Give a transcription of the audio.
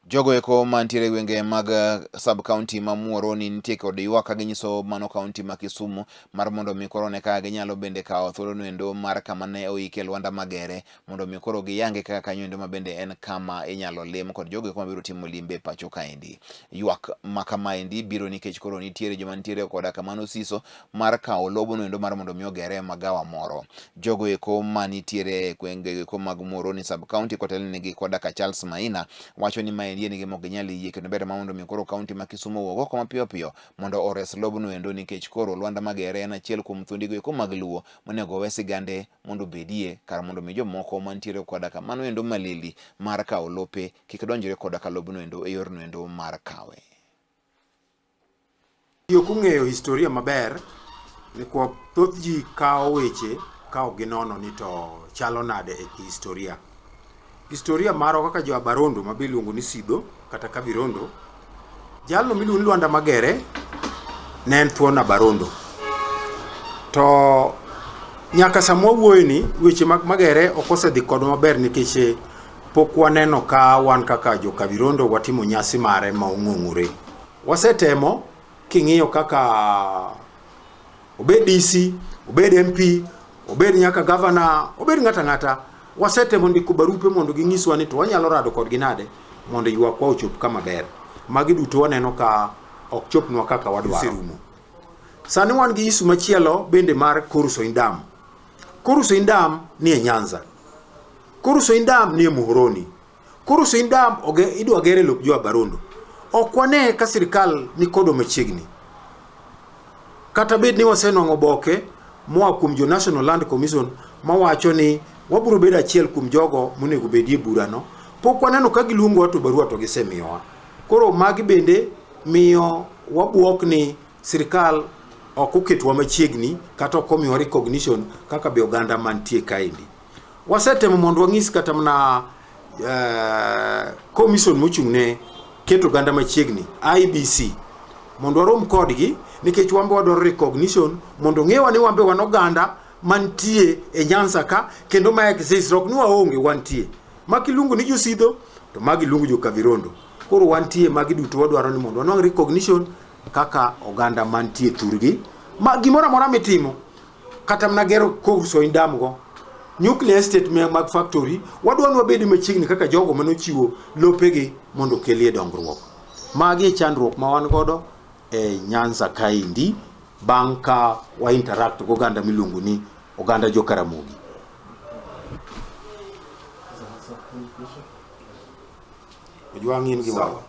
Jogo eko mantiere gwenge mag sub county ma Muhoroni nitie kod ywak ka ginyiso mano county ma Kisumu mar mondo mi koro ne ka ginyalo bende kawo thuolo endo mar kama ne oike Lwanda Magere mondo mi koro giyange kaka kanyo endo ma bende en kama inyalo lim kod jogo eko mabiro timo limbe pacho kaendi. Ywak ma kamaendi biro nikech koro nitiere joma nitiere koda kamano siso mar kawo lobono endo mar mondo mi ogere magawa moro. Jogo eko manitiere gwenge eko mag Muhoroni sub county kotelnegi koda ka Charles Maina wacho ni mae ni gima ok ginyal yie kendo ber mondo mi koro kaunti ma Kisumu owuok oko mapiyo piyo mondo ores lobno endo nikech koro Lwanda Magere en achiel kuom thundigo eko mag Luo monego we sigande mondo bedie kar mondo mi jomoko mantiere koda ka mano endo malili mar kawo lope kik donjre koda ka lobno endo e yorno endo mar kawe. Yo kung'eyo historia maber ni kwa thoth ji kawo weche kawo ginono ni to chalo nade e historia. Historia maro kaka jo Barondo mabiluongo ni Sidho kata Kabirondo, jalno miluongo ni Lwanda Magere ne en thuon Barondo. To nyaka samwa wuoyni weche mag Magere ok osedhi kodwa maber nikech pok waneno ka wan kaka jo Kabirondo watimo nyasi mare ma ong'ong'ore. Wasetemo king'iyo kaka obed DC, obed MP, obed nyaka governor, obed ng'ata wasetemo ndiko barupe mondo ginyiswa ni to wanyalo rado kodgi nade mondo ywakwa ochop kama ber. Magi duto waneno ka ok chopnwa kaka wadwaro. Sani wan gi isu machielo bende mar Korusoindam. Korusoindam ni e Nyanza. Korusoindam ni e Muhoroni. Korusoindam idwa gere lop jo Barondo. Ok wane ka sirikal ni kodo machiegni. Kata bed ni wasenwang'o oboke moa kuom jo National Land Commission mawacho ni wabiro bedo achiel kuom jogo monego bedie burano, pok waneno ka giluongowa to barua to gisemiyowa. Koro magi bende miyo wabuok ni sirikal ok oketwa machiegni kata ok omiyowa recognition kaka be oganda mantie kaendi. Wasetemo mondo wang'is kata mana commission mochung'ne keto oganda machiegni IBC mondo warom kodgi nikech wambe wadwaro recognition mondo ng'ewa ni wambe wan oganda mantie e Nyanza ka kendo ma exist rock ni waonge wantie. Maki lungu ni jo Sidho to magi lungu jo Kabirondo. Koro wantie magi duto wadwaro ni mondo wanwang' recognition kaka oganda mantie thurgi. Ma gimoro amora mitimo kata mna gero Korusoindam go nuclear estate mag factory wadwaro ni wabed machiegni kaka jogo manochiwo lopegi mondo kelie dongruok. Magi chandruok ma wan godo e Nyanza kaendi bang' ka wa interact go oganda miluongo ni oganda jo Karamogi. Ojwang' in gi wawa.